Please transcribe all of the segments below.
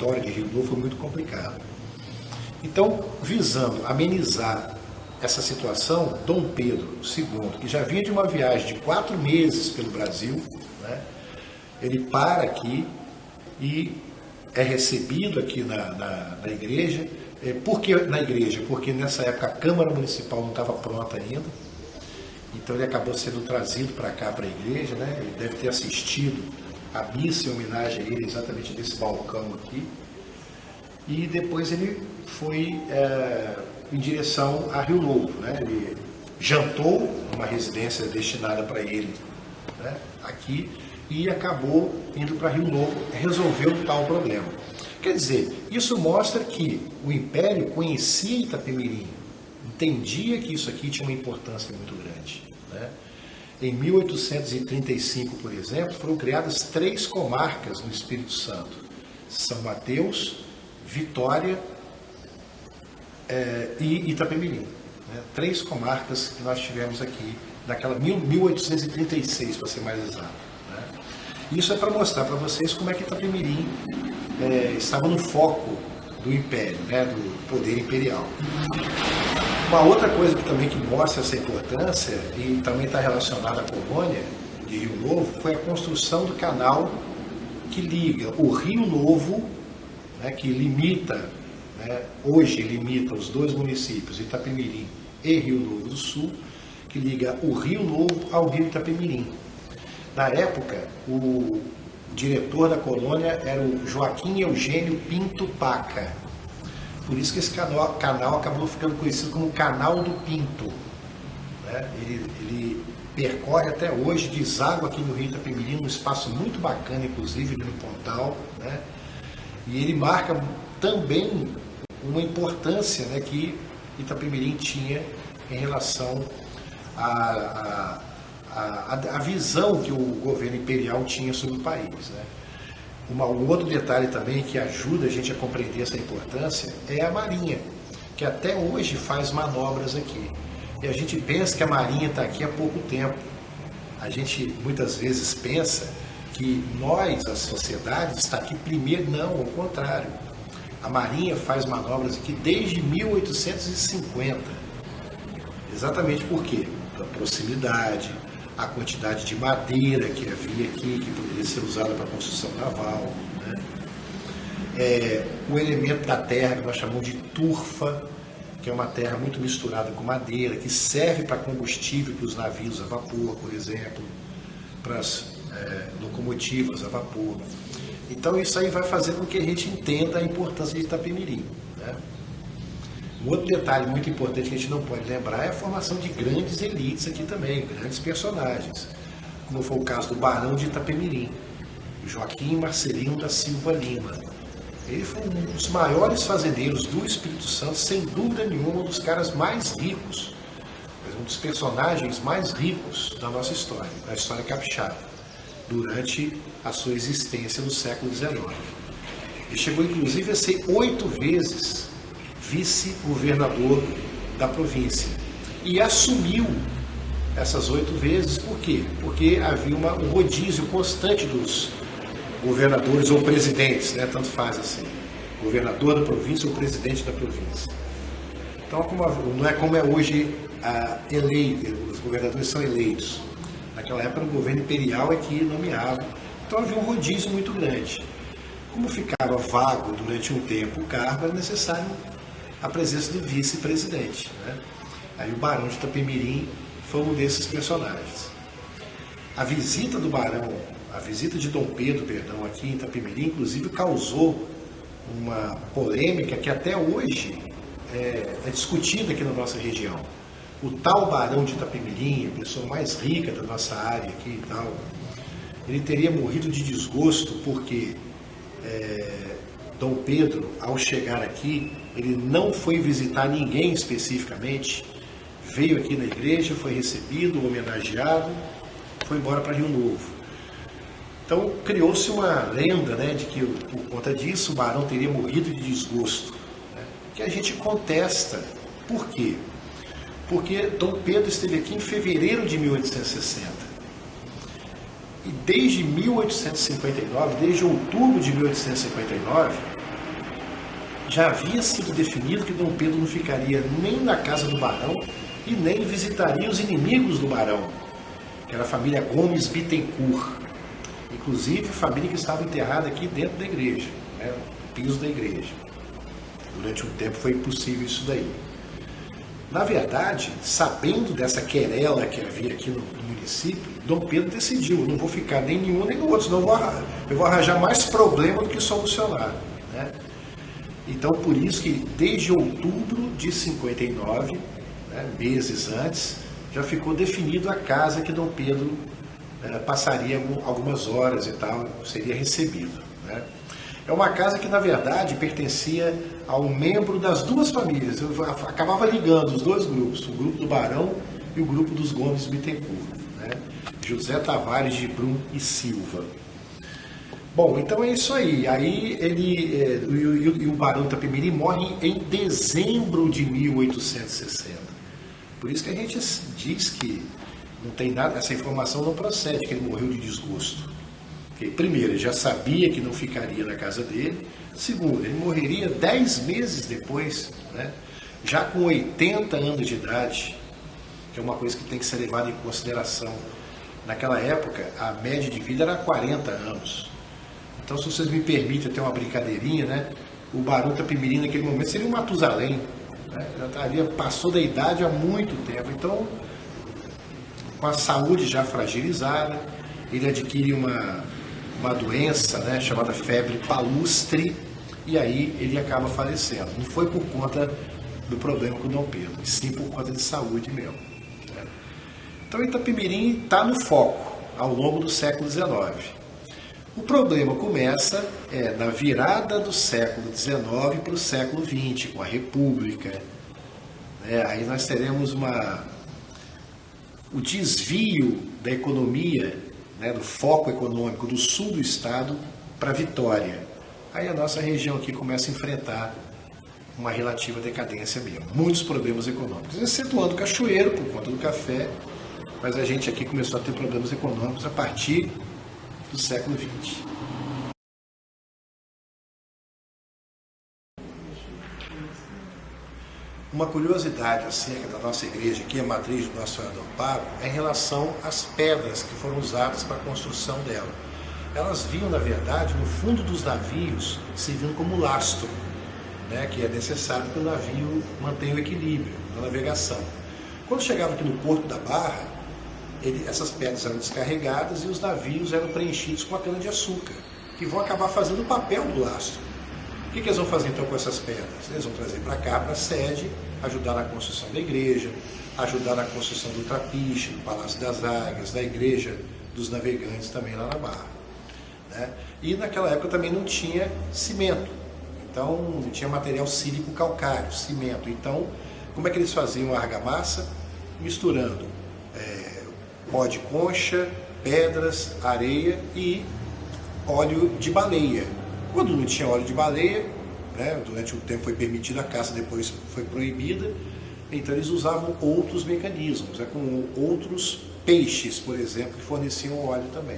Vitória de Rio Novo foi muito complicado. Então, visando amenizar essa situação, Dom Pedro II, que já vinha de uma viagem de 4 meses pelo Brasil, né, ele para aqui e é recebido aqui na igreja. Por que na igreja? Porque nessa época a Câmara Municipal não estava pronta ainda, então ele acabou sendo trazido para cá, para a igreja, né? Ele deve ter assistido a missa em homenagem a ele exatamente nesse balcão aqui, e depois ele foi em direção a Rio Novo, né? Ele jantou numa residência destinada para ele, né, aqui, e acabou indo para Rio Novo, resolveu tal problema. Quer dizer, isso mostra que o Império conhecia Itapemirim, entendia que isso aqui tinha uma importância muito grande, né? Em 1835, por exemplo, foram criadas 3 comarcas no Espírito Santo: São Mateus, Vitória e Itapemirim, né? 3 comarcas que nós tivemos aqui, naquela 1836, para ser mais exato, né? Isso é para mostrar para vocês como é que Itapemirim estava no foco do Império, né, do poder imperial. Uma outra coisa que mostra essa importância, e também está relacionada à colônia de Rio Novo, foi a construção do canal que liga o Rio Novo, né, que limita, né, hoje limita os 2 municípios, Itapemirim e Rio Novo do Sul, que liga o Rio Novo ao Rio Itapemirim. Na época, o diretor da colônia era o Joaquim Eugênio Pinto Paca. Por isso que esse canal acabou ficando conhecido como Canal do Pinto, né? Ele percorre até hoje, deságua aqui no Rio Itapemirim, num espaço muito bacana, inclusive no Pontal, né? E ele marca também uma importância, né, que Itapemirim tinha em relação a visão que o governo imperial tinha sobre o país, né? Um outro detalhe também que ajuda a gente a compreender essa importância é a Marinha, que até hoje faz manobras aqui. E a gente pensa que a Marinha está aqui há pouco tempo. A gente muitas vezes pensa que nós, a sociedade, está aqui primeiro. Não, ao contrário. A Marinha faz manobras aqui desde 1850. Exatamente por quê? A proximidade, a quantidade de madeira que havia aqui, que poderia ser usada para construção naval, né? O elemento da terra que nós chamamos de turfa, que é uma terra muito misturada com madeira, que serve para combustível para os navios a vapor, por exemplo, para as locomotivas a vapor. Então isso aí vai fazer com que a gente entenda a importância de Itapemirim, né? Um outro detalhe muito importante que a gente não pode lembrar é a formação de grandes elites aqui também, grandes personagens, como foi o caso do Barão de Itapemirim, Joaquim Marcelino da Silva Lima. Ele foi um dos maiores fazendeiros do Espírito Santo, sem dúvida nenhuma, um dos caras mais ricos, um dos personagens mais ricos da nossa história, da história capixaba, durante a sua existência no século XIX. Ele chegou inclusive a ser 8 vezes vice-governador da província. E assumiu essas 8 vezes, por quê? Porque havia um rodízio constante dos governadores ou presidentes, né? Tanto faz assim, governador da província ou presidente da província. Então, não é como é hoje eleito, os governadores são eleitos. Naquela época, o governo imperial é que nomeava. Então, havia um rodízio muito grande. Como ficava vago durante um tempo o cargo, era necessário a presença do vice-presidente, né? Aí o Barão de Itapemirim foi um desses personagens. A visita do Barão, a visita de Dom Pedro, aqui em Itapemirim, inclusive causou uma polêmica que até hoje é discutida aqui na nossa região. O tal Barão de Itapemirim, a pessoa mais rica da nossa área aqui e tal, ele teria morrido de desgosto porque Dom Pedro, ao chegar aqui, ele não foi visitar ninguém especificamente, veio aqui na igreja, foi recebido, homenageado, foi embora para Rio Novo. Então criou-se uma lenda, né, de que por conta disso o barão teria morrido de desgosto, né, que a gente contesta. Por quê? Porque Dom Pedro esteve aqui em fevereiro de 1860. E desde 1859, desde outubro de 1859, já havia sido definido que Dom Pedro não ficaria nem na casa do barão e nem visitaria os inimigos do barão, que era a família Gomes Bittencourt, inclusive família que estava enterrada aqui dentro da igreja, né, no piso da igreja. Durante um tempo foi impossível isso daí. Na verdade, sabendo dessa querela que havia aqui no município, Dom Pedro decidiu, não vou ficar nem nenhum nem no outro, senão eu vou arranjar mais problema do que solucionar, né? Então, por isso que desde outubro de 59, né, meses antes, já ficou definido a casa que Dom Pedro passaria algumas horas e tal, seria recebido, né? É uma casa que, na verdade, pertencia ao membro das duas famílias. Eu acabava ligando os dois grupos, o grupo do Barão e o grupo dos Gomes Bittencourt, né? José Tavares de Brum e Silva. Bom, então é isso aí. Aí ele o Barão Itapemirim morre em dezembro de 1860. Por isso que a gente diz que não tem nada, essa informação não procede, que ele morreu de desgosto. Porque, primeiro, ele já sabia que não ficaria na casa dele. Segundo, ele morreria 10 meses depois, né? Já com 80 anos de idade, que é uma coisa que tem que ser levada em consideração. Naquela época, a média de vida era 40 anos. Então, se vocês me permitem ter uma brincadeirinha, né? O Barão Itapemirim, naquele momento, seria um Matusalém, né? Já estaria, passou da idade há muito tempo. Então, com a saúde já fragilizada, ele adquire uma doença, né, chamada febre palustre, e aí ele acaba falecendo. Não foi por conta do problema com o Dom Pedro, e sim por conta de saúde mesmo, né? Então Itapemirim está no foco ao longo do século XIX. O problema começa na virada do século XIX para o século XX, com a República, né? Aí nós teremos o desvio da economia, né, do foco econômico do sul do estado para Vitória. Aí a nossa região aqui começa a enfrentar uma relativa decadência mesmo. Muitos problemas econômicos, excetuando Cachoeiro por conta do café, mas a gente aqui começou a ter problemas econômicos a partir do século XX. Uma curiosidade acerca da nossa igreja, que é a matriz do Nossa Senhora do Amparo, é em relação às pedras que foram usadas para a construção dela. Elas vinham, na verdade, no fundo dos navios, servindo como lastro, né, que é necessário que o navio mantenha o equilíbrio na navegação. Quando chegava aqui no Porto da Barra, essas pedras eram descarregadas e os navios eram preenchidos com a cana-de-açúcar, que vão acabar fazendo o papel do lastro. O que eles vão fazer então com essas pedras? Eles vão trazer para cá, para a sede, ajudar na construção da igreja, ajudar na construção do trapiche, do Palácio das Águias, da igreja dos navegantes também lá na Barra, né? E naquela época também não tinha cimento, então não tinha material sílico calcário, cimento. Então, como é que eles faziam a argamassa? Misturando pó de concha, pedras, areia e óleo de baleia. Quando não tinha óleo de baleia, né, durante um tempo foi permitida a caça, depois foi proibida, então eles usavam outros mecanismos, com outros peixes, por exemplo, que forneciam óleo também.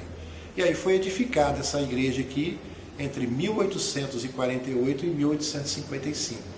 E aí foi edificada essa igreja aqui entre 1848 e 1855.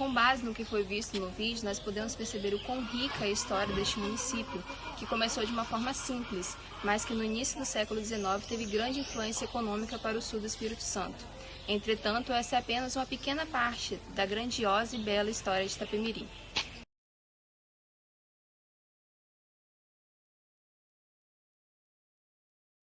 Com base no que foi visto no vídeo, nós podemos perceber o quão rica é a história deste município, que começou de uma forma simples, mas que no início do século XIX teve grande influência econômica para o sul do Espírito Santo. Entretanto, essa é apenas uma pequena parte da grandiosa e bela história de Itapemirim.